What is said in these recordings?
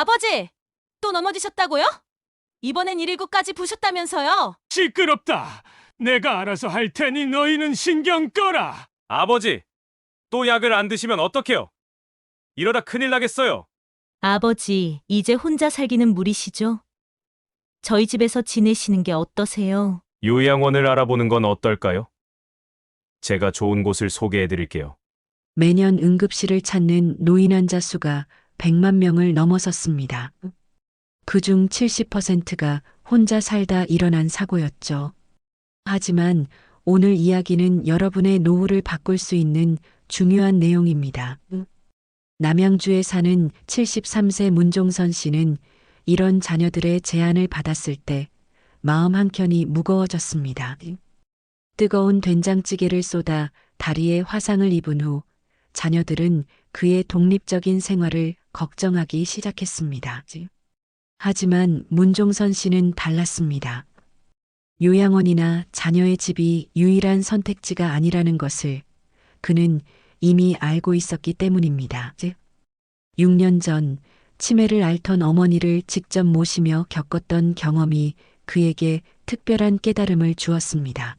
아버지! 또 넘어지셨다고요? 이번엔 119까지 부셨다면서요? 시끄럽다. 내가 알아서 할 테니 너희는 신경 꺼라. 아버지, 또 약을 안 드시면 어떡해요? 이러다 큰일 나겠어요. 아버지, 이제 혼자 살기는 무리시죠? 저희 집에서 지내시는 게 어떠세요? 요양원을 알아보는 건 어떨까요? 제가 좋은 곳을 소개해 드릴게요. 매년 응급실을 찾는 노인 환자 수가 100만 명을 넘어섰습니다. 그중 70%가 혼자 살다 일어난 사고였죠. 하지만 오늘 이야기는 여러분의 노후를 바꿀 수 있는 중요한 내용입니다. 남양주에 사는 73세 문종선 씨는 이런 자녀들의 제안을 받았을 때 마음 한켠이 무거워졌습니다. 뜨거운 된장찌개를 쏟아 다리에 화상을 입은 후 자녀들은 그의 독립적인 생활을 걱정하기 시작했습니다. 하지만 문종선 씨는 달랐습니다. 요양원이나 자녀의 집이 유일한 선택지가 아니라는 것을 그는 이미 알고 있었기 때문입니다. 6년 전 치매를 앓던 어머니를 직접 모시며 겪었던 경험이 그에게 특별한 깨달음을 주었습니다.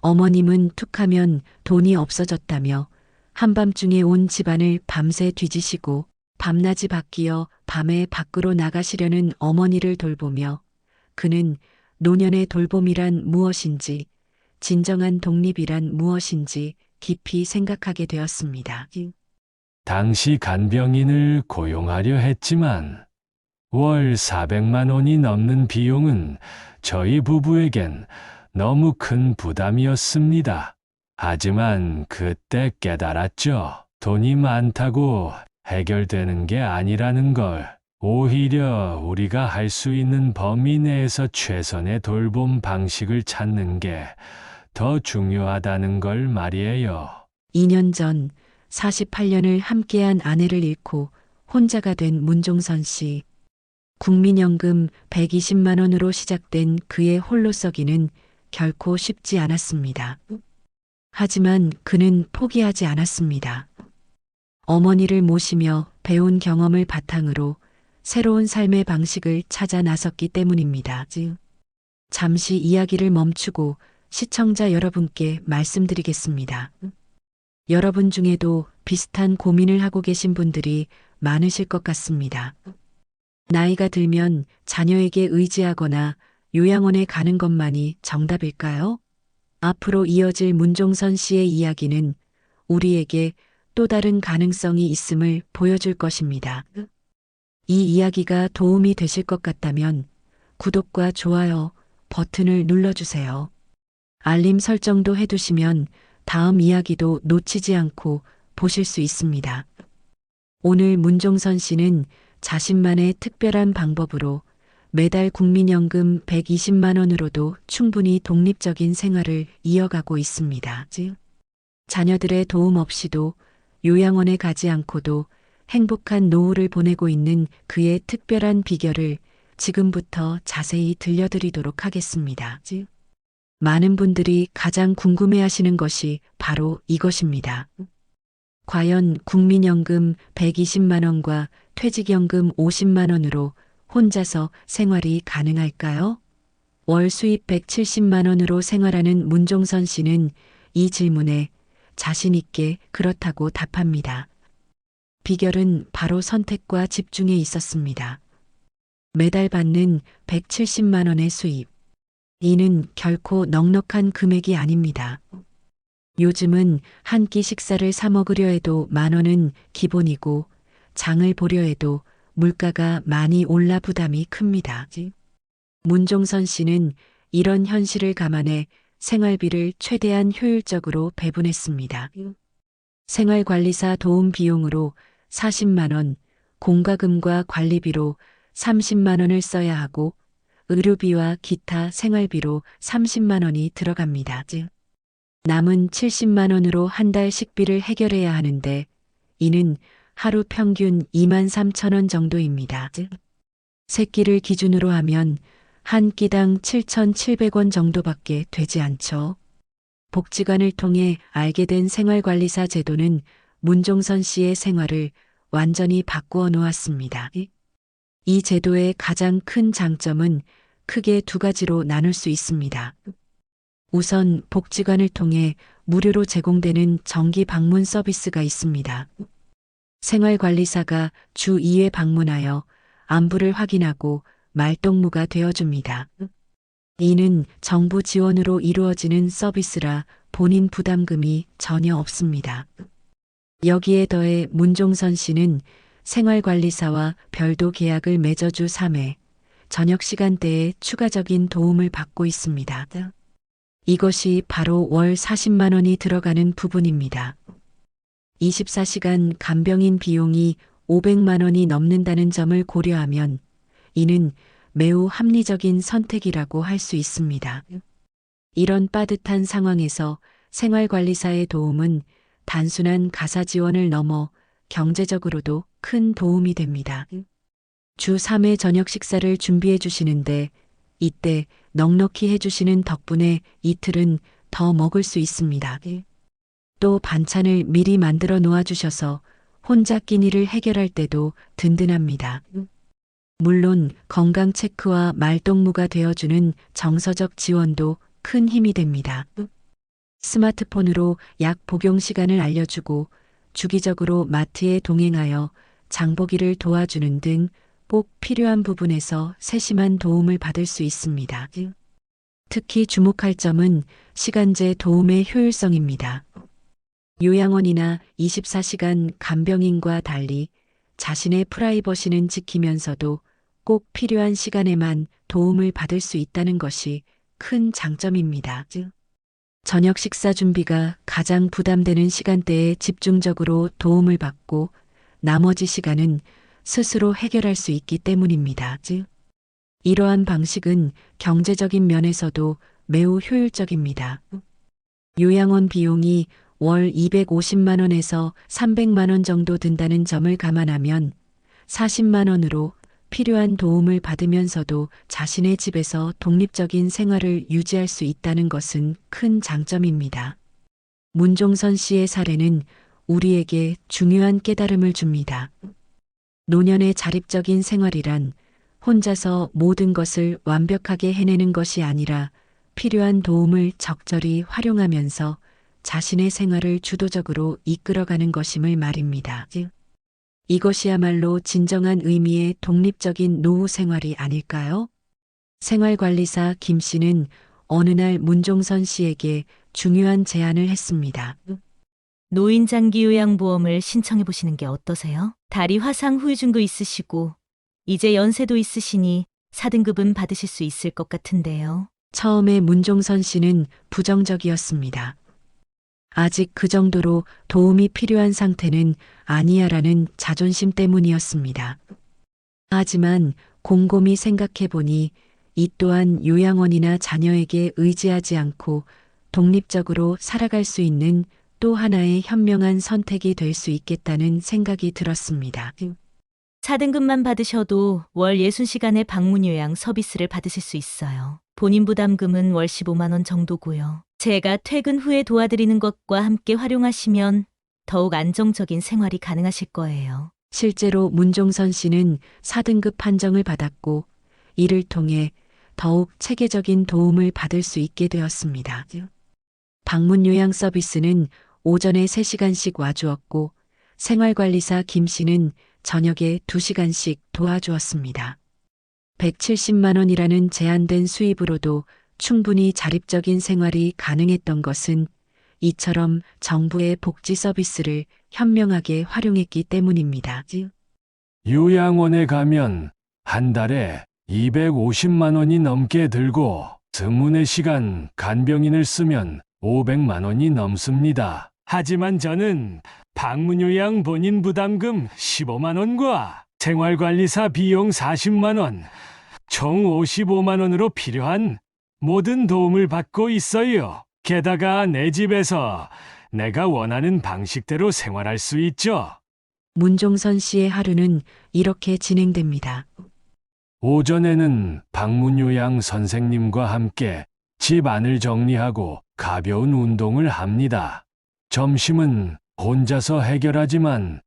어머님은 툭하면 돈이 없어졌다며 한밤중에 온 집안을 밤새 뒤지시고 밤낮이 바뀌어 밤에 밖으로 나가시려는 어머니를 돌보며 그는 노년의 돌봄이란 무엇인지, 진정한 독립이란 무엇인지 깊이 생각하게 되었습니다. 당시 간병인을 고용하려 했지만 월 400만 원이 넘는 비용은 저희 부부에겐 너무 큰 부담이었습니다. 하지만 그때 깨달았죠. 돈이 많다고 해결되는 게 아니라는 걸. 오히려 우리가 할 수 있는 범위 내에서 최선의 돌봄 방식을 찾는 게 더 중요하다는 걸 말이에요. 2년 전 48년을 함께한 아내를 잃고 혼자가 된 문종선 씨. 국민연금 120만 원으로 시작된 그의 홀로서기는 결코 쉽지 않았습니다. 하지만 그는 포기하지 않았습니다. 어머니를 모시며 배운 경험을 바탕으로 새로운 삶의 방식을 찾아 나섰기 때문입니다. 잠시 이야기를 멈추고 시청자 여러분께 말씀드리겠습니다. 여러분 중에도 비슷한 고민을 하고 계신 분들이 많으실 것 같습니다. 나이가 들면 자녀에게 의지하거나 요양원에 가는 것만이 정답일까요? 앞으로 이어질 문종선 씨의 이야기는 우리에게 또 다른 가능성이 있음을 보여줄 것입니다. 이 이야기가 도움이 되실 것 같다면 구독과 좋아요 버튼을 눌러주세요. 알림 설정도 해두시면 다음 이야기도 놓치지 않고 보실 수 있습니다. 오늘 문종선 씨는 자신만의 특별한 방법으로 매달 국민연금 120만 원으로도 충분히 독립적인 생활을 이어가고 있습니다. 자녀들의 도움 없이도 요양원에 가지 않고도 행복한 노후를 보내고 있는 그의 특별한 비결을 지금부터 자세히 들려드리도록 하겠습니다. 많은 분들이 가장 궁금해하시는 것이 바로 이것입니다. 과연 국민연금 120만 원과 퇴직연금 50만 원으로 혼자서 생활이 가능할까요? 월 수입 170만 원으로 생활하는 문종선 씨는 이 질문에 자신 있게 그렇다고 답합니다. 비결은 바로 선택과 집중에 있었습니다. 매달 받는 170만 원의 수입. 이는 결코 넉넉한 금액이 아닙니다. 요즘은 한 끼 식사를 사 먹으려 해도 만 원은 기본이고 장을 보려 해도 물가가 많이 올라 부담이 큽니다. 문종선 씨는 이런 현실을 감안해 생활비를 최대한 효율적으로 배분했습니다. 생활관리사 도움 비용으로 40만 원, 공과금과 관리비로 30만 원을 써야 하고 의료비와 기타 생활비로 30만 원이 들어갑니다. 남은 70만 원으로 한 달 식비를 해결해야 하는데 이는 하루 평균 2만 3천 원 정도입니다. 세 끼를 기준으로 하면 한 끼당 7,700원 정도밖에 되지 않죠. 복지관을 통해 알게 된 생활관리사 제도는 문종선 씨의 생활을 완전히 바꾸어 놓았습니다. 이 제도의 가장 큰 장점은 크게 두 가지로 나눌 수 있습니다. 우선 복지관을 통해 무료로 제공되는 정기 방문 서비스가 있습니다. 생활관리사가 주 2회 방문하여 안부를 확인하고 말동무가 되어줍니다. 이는 정부 지원으로 이루어지는 서비스라 본인 부담금이 전혀 없습니다. 여기에 더해 문종선 씨는 생활관리사와 별도 계약을 맺어 주 3회, 저녁 시간대에 추가적인 도움을 받고 있습니다. 이것이 바로 월 40만 원이 들어가는 부분입니다. 24시간 간병인 비용이 500만 원이 넘는다는 점을 고려하면 이는 매우 합리적인 선택이라고 할 수 있습니다. 이런 빠듯한 상황에서 생활관리사의 도움은 단순한 가사 지원을 넘어 경제적으로도 큰 도움이 됩니다. 주 3회 저녁 식사를 준비해 주시는데 이때 넉넉히 해주시는 덕분에 이틀은 더 먹을 수 있습니다. 또 반찬을 미리 만들어 놓아주셔서 혼자 끼니를 해결할 때도 든든합니다. 물론 건강 체크와 말동무가 되어주는 정서적 지원도 큰 힘이 됩니다. 스마트폰으로 약 복용 시간을 알려주고 주기적으로 마트에 동행하여 장보기를 도와주는 등 꼭 필요한 부분에서 세심한 도움을 받을 수 있습니다. 특히 주목할 점은 시간제 도움의 효율성입니다. 요양원이나 24시간 간병인과 달리 자신의 프라이버시는 지키면서도 꼭 필요한 시간에만 도움을 받을 수 있다는 것이 큰 장점입니다. 저녁 식사 준비가 가장 부담되는 시간대에 집중적으로 도움을 받고 나머지 시간은 스스로 해결할 수 있기 때문입니다. 이러한 방식은 경제적인 면에서도 매우 효율적입니다. 요양원 비용이 월 250만 원에서 300만 원 정도 든다는 점을 감안하면 40만 원으로 필요한 도움을 받으면서도 자신의 집에서 독립적인 생활을 유지할 수 있다는 것은 큰 장점입니다. 문종선 씨의 사례는 우리에게 중요한 깨달음을 줍니다. 노년의 자립적인 생활이란 혼자서 모든 것을 완벽하게 해내는 것이 아니라 필요한 도움을 적절히 활용하면서 자신의 생활을 주도적으로 이끌어가는 것임을 말입니다. 이것이야말로 진정한 의미의 독립적인 노후 생활이 아닐까요? 생활관리사 김 씨는 어느 날 문종선 씨에게 중요한 제안을 했습니다. 노인 장기 요양보험을 신청해 보시는 게 어떠세요? 다리 화상 후유증도 있으시고 이제 연세도 있으시니 4등급은 받으실 수 있을 것 같은데요. 처음에 문종선 씨는 부정적이었습니다. 아직 그 정도로 도움이 필요한 상태는 아니야라는 자존심 때문이었습니다. 하지만 곰곰이 생각해 보니 이 또한 요양원이나 자녀에게 의지하지 않고 독립적으로 살아갈 수 있는 또 하나의 현명한 선택이 될 수 있겠다는 생각이 들었습니다. 4등급만 받으셔도 월 60시간의 방문 요양 서비스를 받으실 수 있어요. 본인 부담금은 월 15만 원 정도고요. 제가 퇴근 후에 도와드리는 것과 함께 활용하시면 더욱 안정적인 생활이 가능하실 거예요. 실제로 문종선 씨는 4등급 판정을 받았고 이를 통해 더욱 체계적인 도움을 받을 수 있게 되었습니다. 방문 요양 서비스는 오전에 3시간씩 와주었고 생활관리사 김 씨는 저녁에 2시간씩 도와주었습니다. 170만 원이라는 제한된 수입으로도 충분히 자립적인 생활이 가능했던 것은 이처럼 정부의 복지 서비스를 현명하게 활용했기 때문입니다. 요양원에 가면 한 달에 250만 원이 넘게 들고 등문의 시간 간병인을 쓰면 500만 원이 넘습니다. 하지만 저는 방문요양 본인 부담금 15만 원과 생활관리사 비용 40만 원, 총 55만 원으로 필요한 모든 도움을 받고 있어요. 게다가 내 집에서 내가 원하는 방식대로 생활할 수 있죠. 문종선 씨의 하루는 이렇게 진행됩니다. 오전에는 방문요양 선생님과 함께 집 안을 정리하고 가벼운 운동을 합니다. 점심은 혼자서 해결하지만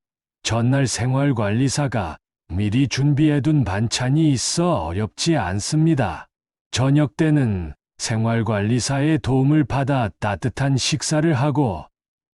전날 생활관리사가 미리 준비해둔 반찬이 있어 어렵지 않습니다. 저녁 때는 생활관리사의 도움을 받아 따뜻한 식사를 하고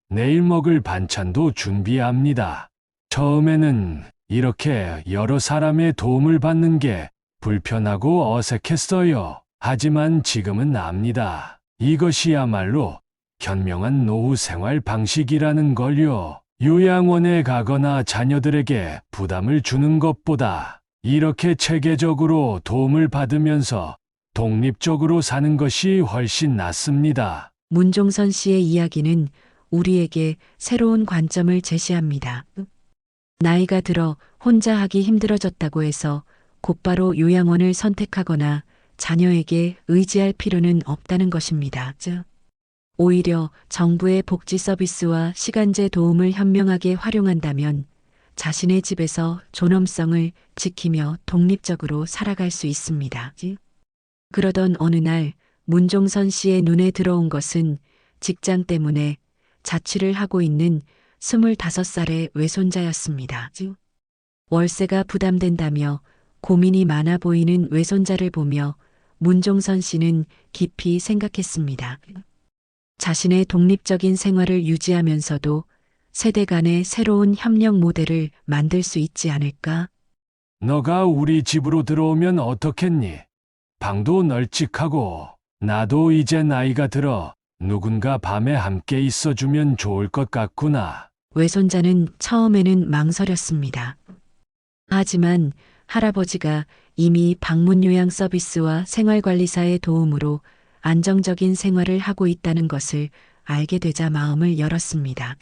내일 먹을 반찬도 준비합니다. 처음에는 이렇게 여러 사람의 도움을 받는 게 불편하고 어색했어요. 하지만 지금은 압니다. 이것이야말로 현명한 노후 생활 방식이라는 걸요. 요양원에 가거나 자녀들에게 부담을 주는 것보다 이렇게 체계적으로 도움을 받으면서 독립적으로 사는 것이 훨씬 낫습니다. 문종선 씨의 이야기는 우리에게 새로운 관점을 제시합니다. 나이가 들어 혼자 하기 힘들어졌다고 해서 곧바로 요양원을 선택하거나 자녀에게 의지할 필요는 없다는 것입니다. 오히려 정부의 복지 서비스와 시간제 도움을 현명하게 활용한다면 자신의 집에서 존엄성을 지키며 독립적으로 살아갈 수 있습니다. 그러던 어느 날 문종선 씨의 눈에 들어온 것은 직장 때문에 자취를 하고 있는 25살의 외손자였습니다. 월세가 부담된다며 고민이 많아 보이는 외손자를 보며 문종선 씨는 깊이 생각했습니다. 자신의 독립적인 생활을 유지하면서도 세대 간의 새로운 협력 모델을 만들 수 있지 않을까? 너가 우리 집으로 들어오면 어떻겠니? 방도 널찍하고 나도 이제 나이가 들어 누군가 밤에 함께 있어주면 좋을 것 같구나. 외손자는 처음에는 망설였습니다. 하지만 할아버지가 이미 방문 요양 서비스와 생활관리사의 도움으로 안정적인 생활을 하고 있다는 것을 알게 되자 마음을 열었습니다.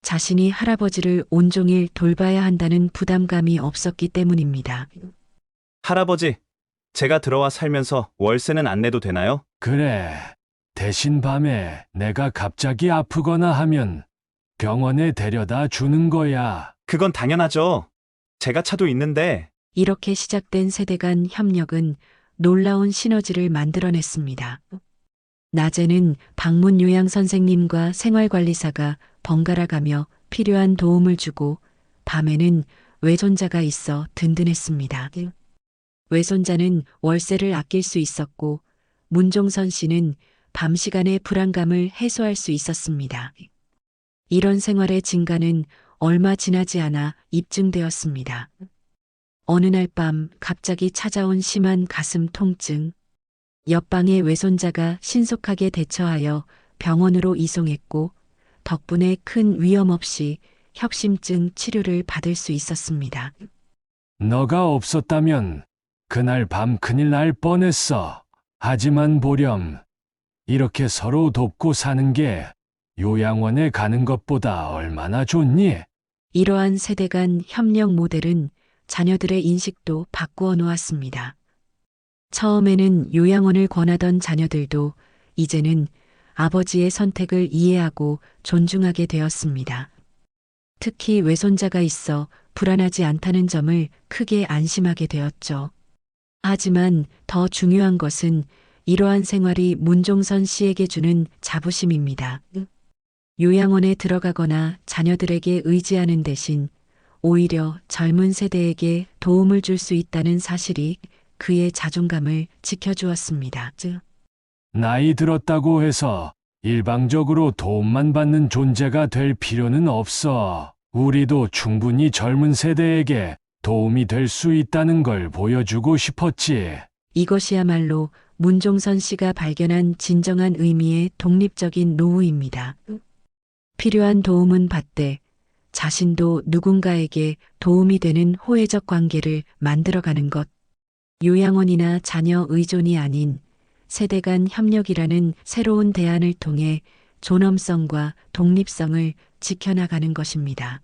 자신이 할아버지를 온종일 돌봐야 한다는 부담감이 없었기 때문입니다. 할아버지, 제가 들어와 살면서 월세는 안 내도 되나요? 그래. 대신 밤에 내가 갑자기 아프거나 하면 병원에 데려다 주는 거야. 그건 당연하죠. 제가 차도 있는데. 이렇게 시작된 세대 간 협력은 놀라운 시너지를 만들어냈습니다. 낮에는 방문 요양 선생님과 생활관리사가 번갈아 가며 필요한 도움을 주고 밤에는 외손자가 있어 든든했습니다. 외손자는 월세를 아낄 수 있었고 문종선 씨는 밤 시간의 불안감을 해소할 수 있었습니다. 이런 생활의 진가는 얼마 지나지 않아 입증되었습니다. 어느 날 밤 갑자기 찾아온 심한 가슴 통증. 옆방의 외손자가 신속하게 대처하여 병원으로 이송했고 덕분에 큰 위험 없이 협심증 치료를 받을 수 있었습니다. 너가 없었다면 그날 밤 큰일 날 뻔했어. 하지만 보렴. 이렇게 서로 돕고 사는 게 요양원에 가는 것보다 얼마나 좋니? 이러한 세대 간 협력 모델은 자녀들의 인식도 바꾸어 놓았습니다. 처음에는 요양원을 권하던 자녀들도 이제는 아버지의 선택을 이해하고 존중하게 되었습니다. 특히 외손자가 있어 불안하지 않다는 점을 크게 안심하게 되었죠. 하지만 더 중요한 것은 이러한 생활이 문종선 씨에게 주는 자부심입니다. 요양원에 들어가거나 자녀들에게 의지하는 대신 오히려 젊은 세대에게 도움을 줄 수 있다는 사실이 그의 자존감을 지켜주었습니다. 나이 들었다고 해서 일방적으로 도움만 받는 존재가 될 필요는 없어. 우리도 충분히 젊은 세대에게 도움이 될 수 있다는 걸 보여주고 싶었지. 이것이야말로 문종선 씨가 발견한 진정한 의미의 독립적인 노후입니다. 필요한 도움은 받되 자신도 누군가에게 도움이 되는 호혜적 관계를 만들어가는 것. 요양원이나 자녀 의존이 아닌 세대 간 협력이라는 새로운 대안을 통해 존엄성과 독립성을 지켜나가는 것입니다.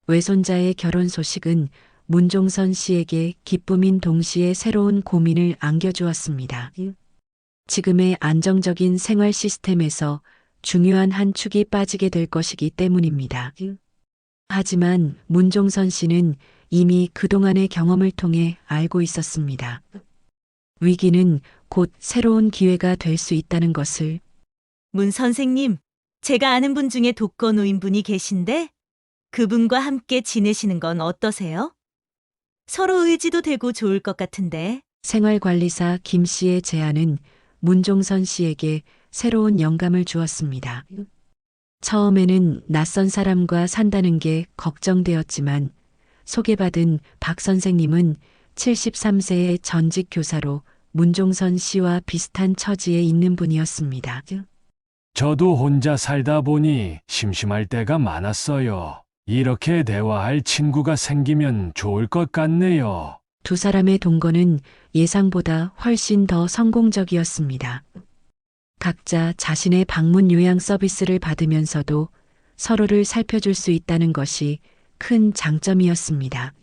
외손자의 결혼 소식은 문종선 씨에게 기쁨인 동시에 새로운 고민을 안겨주었습니다. 지금의 안정적인 생활 시스템에서 중요한 한 축이 빠지게 될 것이기 때문입니다. 하지만 문종선 씨는 이미 그동안의 경험을 통해 알고 있었습니다. 위기는 곧 새로운 기회가 될 수 있다는 것을. 문 선생님, 제가 아는 분 중에 독거 노인분이 계신데 그분과 함께 지내시는 건 어떠세요? 서로 의지도 되고 좋을 것 같은데. 생활관리사 김 씨의 제안은 문종선 씨에게 새로운 영감을 주었습니다. 처음에는 낯선 사람과 산다는 게 걱정되었지만 소개받은 박 선생님은 73세의 전직 교사로 문종선 씨와 비슷한 처지에 있는 분이었습니다. 저도 혼자 살다 보니 심심할 때가 많았어요. 이렇게 대화할 친구가 생기면 좋을 것 같네요. 두 사람의 동거는 예상보다 훨씬 더 성공적이었습니다. 각자 자신의 방문 요양 서비스를 받으면서도 서로를 살펴줄 수 있다는 것이 큰 장점이었습니다.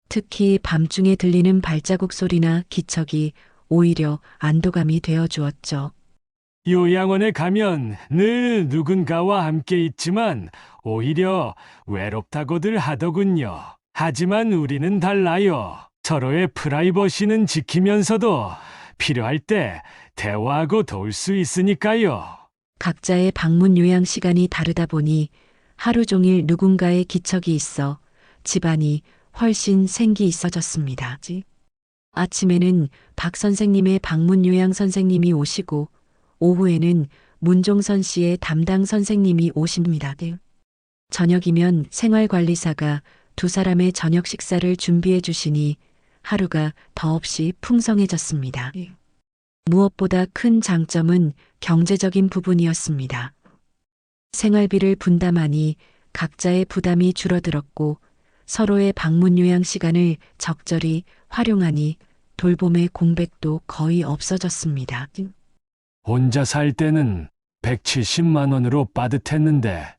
특히 밤중에 들리는 발자국 소리나 기척이 오히려 안도감이 되어 주었죠. 요양원에 가면 늘 누군가와 함께 있지만 오히려 외롭다고들 하더군요. 하지만 우리는 달라요. 서로의 프라이버시는 지키면서도 필요할 때 대화하고 도울 수 있으니까요. 각자의 방문 요양 시간이 다르다 보니 하루 종일 누군가의 기척이 있어 집안이 훨씬 생기 있어졌습니다. 아침에는 박 선생님의 방문 요양 선생님이 오시고 오후에는 문종선 씨의 담당 선생님이 오십니다. 저녁이면 생활관리사가 두 사람의 저녁 식사를 준비해 주시니 하루가 더없이 풍성해졌습니다. 무엇보다 큰 장점은 경제적인 부분이었습니다. 생활비를 분담하니 각자의 부담이 줄어들었고 서로의 방문 요양 시간을 적절히 활용하니 돌봄의 공백도 거의 없어졌습니다. 혼자 살 때는 170만 원으로 빠듯했는데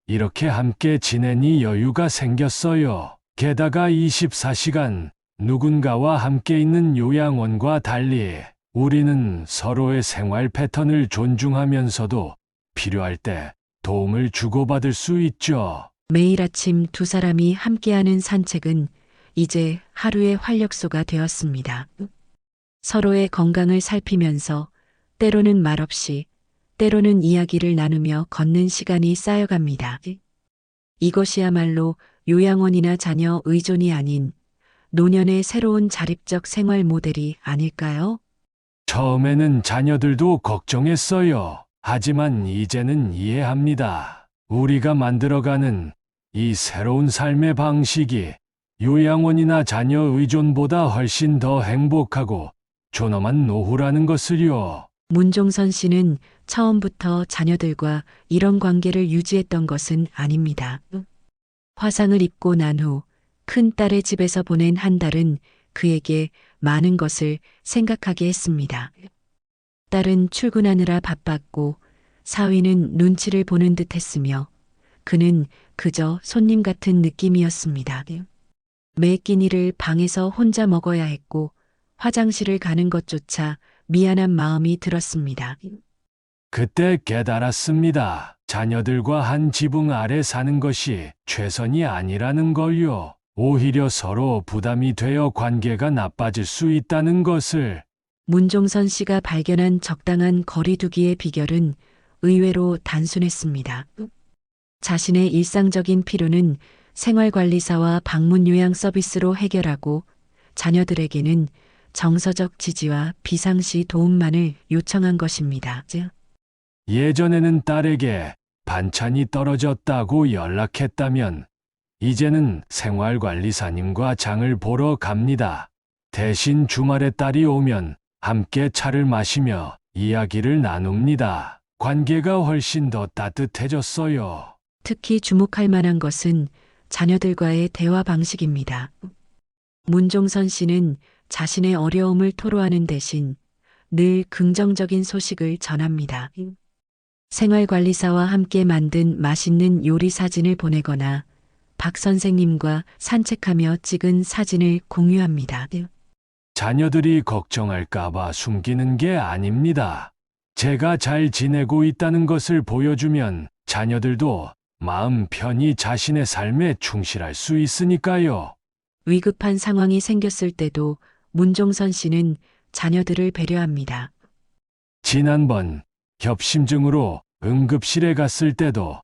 이렇게 함께 지내니 여유가 생겼어요. 게다가 24시간 누군가와 함께 있는 요양원과 달리 우리는 서로의 생활 패턴을 존중하면서도 필요할 때 도움을 주고받을 수 있죠. 매일 아침 두 사람이 함께하는 산책은 이제 하루의 활력소가 되었습니다. 서로의 건강을 살피면서 때로는 말없이, 때로는 이야기를 나누며 걷는 시간이 쌓여갑니다. 이것이야말로 요양원이나 자녀 의존이 아닌 노년의 새로운 자립적 생활 모델이 아닐까요? 처음에는 자녀들도 걱정했어요. 하지만 이제는 이해합니다. 우리가 만들어가는 이 새로운 삶의 방식이 요양원이나 자녀 의존보다 훨씬 더 행복하고 존엄한 노후라는 것을요. 문종선 씨는 처음부터 자녀들과 이런 관계를 유지했던 것은 아닙니다. 화상을 입고 난 후 큰딸의 집에서 보낸 한 달은 그에게 많은 것을 생각하게 했습니다. 딸은 출근하느라 바빴고 사위는 눈치를 보는 듯 했으며 그는 그저 손님 같은 느낌이었습니다. 매 끼니를 방에서 혼자 먹어야 했고 화장실을 가는 것조차 미안한 마음이 들었습니다. 그때 깨달았습니다. 자녀들과 한 지붕 아래 사는 것이 최선이 아니라는 걸요. 오히려 서로 부담이 되어 관계가 나빠질 수 있다는 것을. 문종선 씨가 발견한 적당한 거리두기의 비결은 의외로 단순했습니다. 자신의 일상적인 필요는 생활관리사와 방문 요양 서비스로 해결하고 자녀들에게는 정서적 지지와 비상시 도움만을 요청한 것입니다. 예전에는 딸에게 반찬이 떨어졌다고 연락했다면 이제는 생활관리사님과 장을 보러 갑니다. 대신 주말에 딸이 오면 함께 차를 마시며 이야기를 나눕니다. 관계가 훨씬 더 따뜻해졌어요. 특히 주목할 만한 것은 자녀들과의 대화 방식입니다. 문종선 씨는 자신의 어려움을 토로하는 대신 늘 긍정적인 소식을 전합니다. 생활관리사와 함께 만든 맛있는 요리 사진을 보내거나 박 선생님과 산책하며 찍은 사진을 공유합니다. 자녀들이 걱정할까봐 숨기는 게 아닙니다. 제가 잘 지내고 있다는 것을 보여주면 자녀들도 마음 편히 자신의 삶에 충실할 수 있으니까요. 위급한 상황이 생겼을 때도 문종선 씨는 자녀들을 배려합니다. 지난번 협심증으로 응급실에 갔을 때도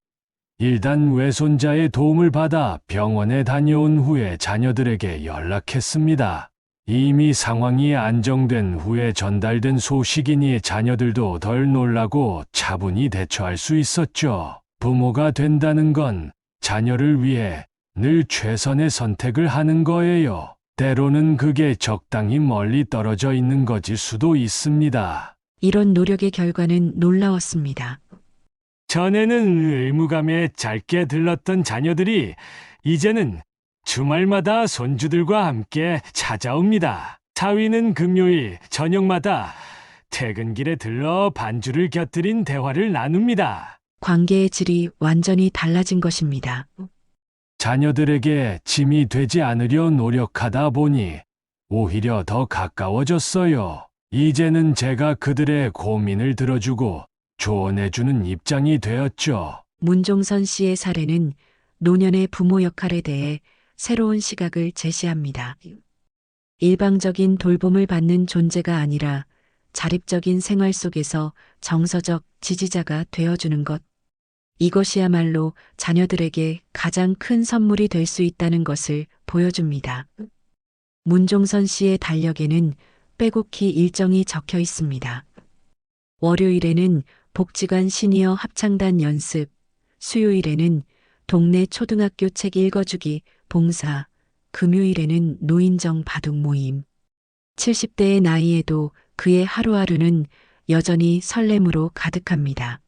일단 외손자의 도움을 받아 병원에 다녀온 후에 자녀들에게 연락했습니다. 이미 상황이 안정된 후에 전달된 소식이니 자녀들도 덜 놀라고 차분히 대처할 수 있었죠. 부모가 된다는 건 자녀를 위해 늘 최선의 선택을 하는 거예요. 때로는 그게 적당히 멀리 떨어져 있는 것일 수도 있습니다. 이런 노력의 결과는 놀라웠습니다. 전에는 의무감에 짧게 들렀던 자녀들이 이제는 주말마다 손주들과 함께 찾아옵니다. 사위는 금요일 저녁마다 퇴근길에 들러 반주를 곁들인 대화를 나눕니다. 관계의 질이 완전히 달라진 것입니다. 자녀들에게 짐이 되지 않으려 노력하다 보니 오히려 더 가까워졌어요. 이제는 제가 그들의 고민을 들어주고 조언해주는 입장이 되었죠. 문종선 씨의 사례는 노년의 부모 역할에 대해 새로운 시각을 제시합니다. 일방적인 돌봄을 받는 존재가 아니라 자립적인 생활 속에서 정서적 지지자가 되어주는 것. 이것이야말로 자녀들에게 가장 큰 선물이 될 수 있다는 것을 보여줍니다. 문종선 씨의 달력에는 빼곡히 일정이 적혀 있습니다. 월요일에는 복지관 시니어 합창단 연습, 수요일에는 동네 초등학교 책 읽어주기 봉사, 금요일에는 노인정 바둑 모임. 70대의 나이에도 그의 하루하루는 여전히 설렘으로 가득합니다.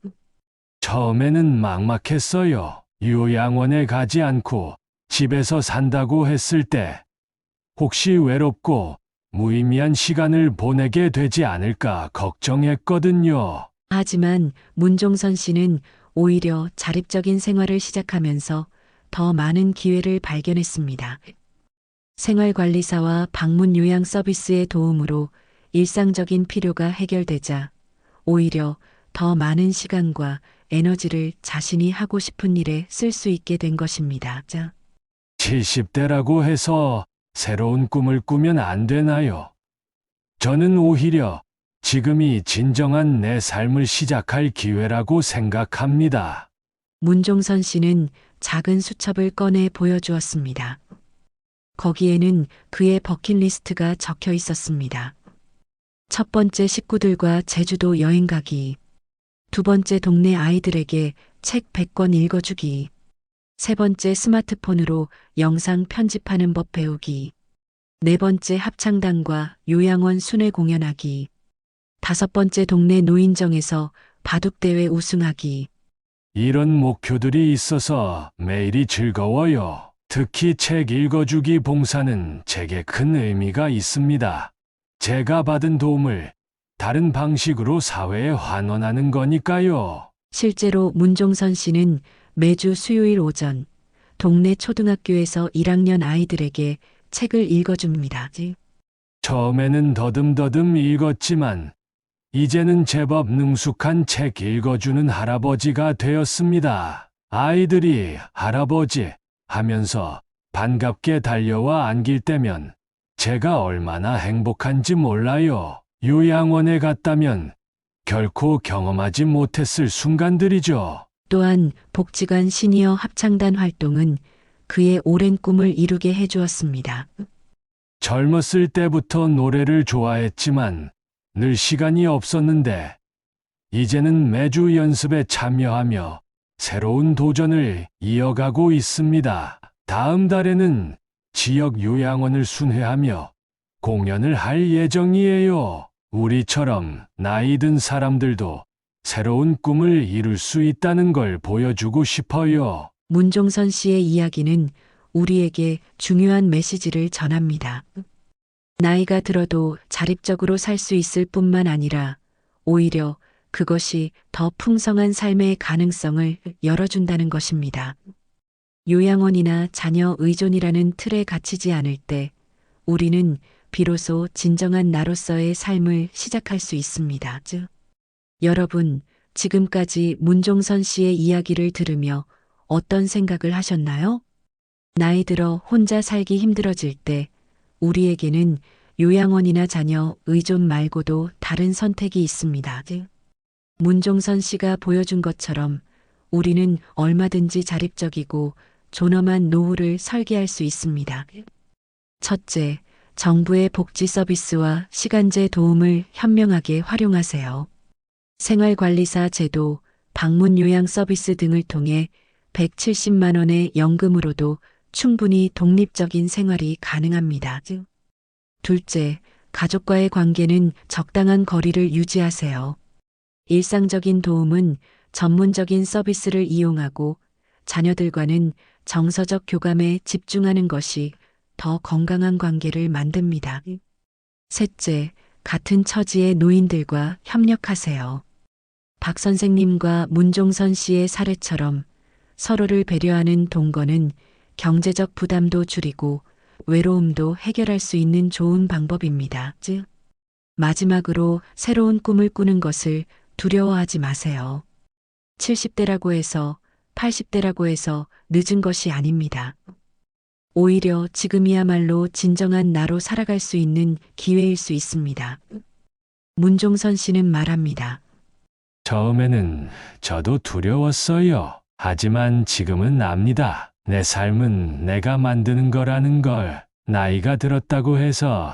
처음에는 막막했어요. 요양원에 가지 않고 집에서 산다고 했을 때 혹시 외롭고 무의미한 시간을 보내게 되지 않을까 걱정했거든요. 하지만 문종선 씨는 오히려 자립적인 생활을 시작하면서 더 많은 기회를 발견했습니다. 생활관리사와 방문 요양 서비스의 도움으로 일상적인 필요가 해결되자 오히려 더 많은 시간과 에너지를 자신이 하고 싶은 일에 쓸 수 있게 된 것입니다. 70대라고 해서 새로운 꿈을 꾸면 안 되나요? 저는 오히려 지금이 진정한 내 삶을 시작할 기회라고 생각합니다. 문종선 씨는 작은 수첩을 꺼내 보여주었습니다. 거기에는 그의 버킷리스트가 적혀 있었습니다. 첫 번째 식구들과 제주도 여행 가기. 두 번째 동네 아이들에게 책 100권 읽어주기. 세 번째 스마트폰으로 영상 편집하는 법 배우기. 네 번째 합창단과 요양원 순회 공연하기. 다섯 번째 동네 노인정에서 바둑대회 우승하기. 이런 목표들이 있어서 매일이 즐거워요. 특히 책 읽어주기 봉사는 제게 큰 의미가 있습니다. 제가 받은 도움을 다른 방식으로 사회에 환원하는 거니까요. 실제로 문종선 씨는 매주 수요일 오전 동네 초등학교에서 1학년 아이들에게 책을 읽어줍니다. 처음에는 더듬더듬 읽었지만 이제는 제법 능숙한 책 읽어주는 할아버지가 되었습니다. 아이들이 할아버지 하면서 반갑게 달려와 안길 때면 제가 얼마나 행복한지 몰라요. 요양원에 갔다면 결코 경험하지 못했을 순간들이죠. 또한 복지관 시니어 합창단 활동은 그의 오랜 꿈을 이루게 해주었습니다. 젊었을 때부터 노래를 좋아했지만 늘 시간이 없었는데 이제는 매주 연습에 참여하며 새로운 도전을 이어가고 있습니다. 다음 달에는 지역 요양원을 순회하며 공연을 할 예정이에요. 우리처럼 나이 든 사람들도 새로운 꿈을 이룰 수 있다는 걸 보여주고 싶어요. 문종선 씨의 이야기는 우리에게 중요한 메시지를 전합니다. 나이가 들어도 자립적으로 살 수 있을 뿐만 아니라 오히려 그것이 더 풍성한 삶의 가능성을 열어준다는 것입니다. 요양원이나 자녀 의존이라는 틀에 갇히지 않을 때 우리는 비로소 진정한 나로서의 삶을 시작할 수 있습니다. 여러분, 지금까지 문종선 씨의 이야기를 들으며 어떤 생각을 하셨나요? 나이 들어 혼자 살기 힘들어질 때 우리에게는 요양원이나 자녀 의존 말고도 다른 선택이 있습니다. 문종선 씨가 보여준 것처럼 우리는 얼마든지 자립적이고 존엄한 노후를 설계할 수 있습니다. 첫째, 정부의 복지 서비스와 시간제 도움을 현명하게 활용하세요. 생활관리사 제도, 방문 요양 서비스 등을 통해 170만 원의 연금으로도 충분히 독립적인 생활이 가능합니다. 둘째, 가족과의 관계는 적당한 거리를 유지하세요. 일상적인 도움은 전문적인 서비스를 이용하고 자녀들과는 정서적 교감에 집중하는 것이 더 건강한 관계를 만듭니다. 셋째, 같은 처지의 노인들과 협력하세요. 박 선생님과 문종선 씨의 사례처럼 서로를 배려하는 동거는 경제적 부담도 줄이고 외로움도 해결할 수 있는 좋은 방법입니다. 마지막으로 새로운 꿈을 꾸는 것을 두려워하지 마세요. 70대라고 해서 80대라고 해서 늦은 것이 아닙니다. 오히려 지금이야말로 진정한 나로 살아갈 수 있는 기회일 수 있습니다. 문종선 씨는 말합니다. 처음에는 저도 두려웠어요. 하지만 지금은 압니다. 내 삶은 내가 만드는 거라는 걸. 나이가 들었다고 해서,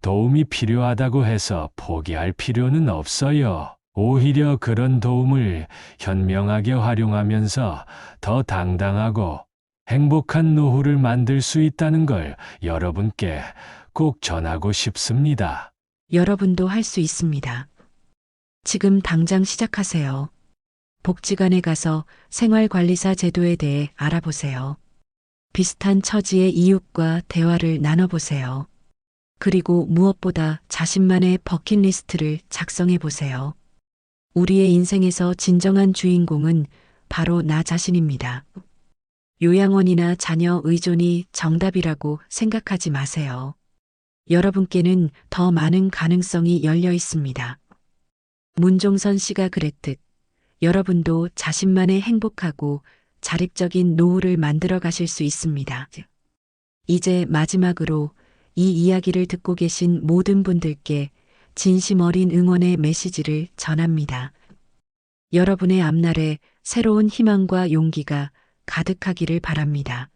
도움이 필요하다고 해서 포기할 필요는 없어요. 오히려 그런 도움을 현명하게 활용하면서 더 당당하고 행복한 노후를 만들 수 있다는 걸 여러분께 꼭 전하고 싶습니다. 여러분도 할 수 있습니다. 지금 당장 시작하세요. 복지관에 가서 생활관리사 제도에 대해 알아보세요. 비슷한 처지의 이웃과 대화를 나눠보세요. 그리고 무엇보다 자신만의 버킷리스트를 작성해 보세요. 우리의 인생에서 진정한 주인공은 바로 나 자신입니다. 요양원이나 자녀 의존이 정답이라고 생각하지 마세요. 여러분께는 더 많은 가능성이 열려 있습니다. 문종선 씨가 그랬듯 여러분도 자신만의 행복하고 자립적인 노후를 만들어 가실 수 있습니다. 이제 마지막으로 이 이야기를 듣고 계신 모든 분들께 진심 어린 응원의 메시지를 전합니다. 여러분의 앞날에 새로운 희망과 용기가 가득하기를 바랍니다.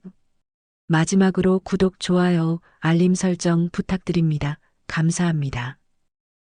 마지막으로 구독, 좋아요, 알림 설정 부탁드립니다. 감사합니다.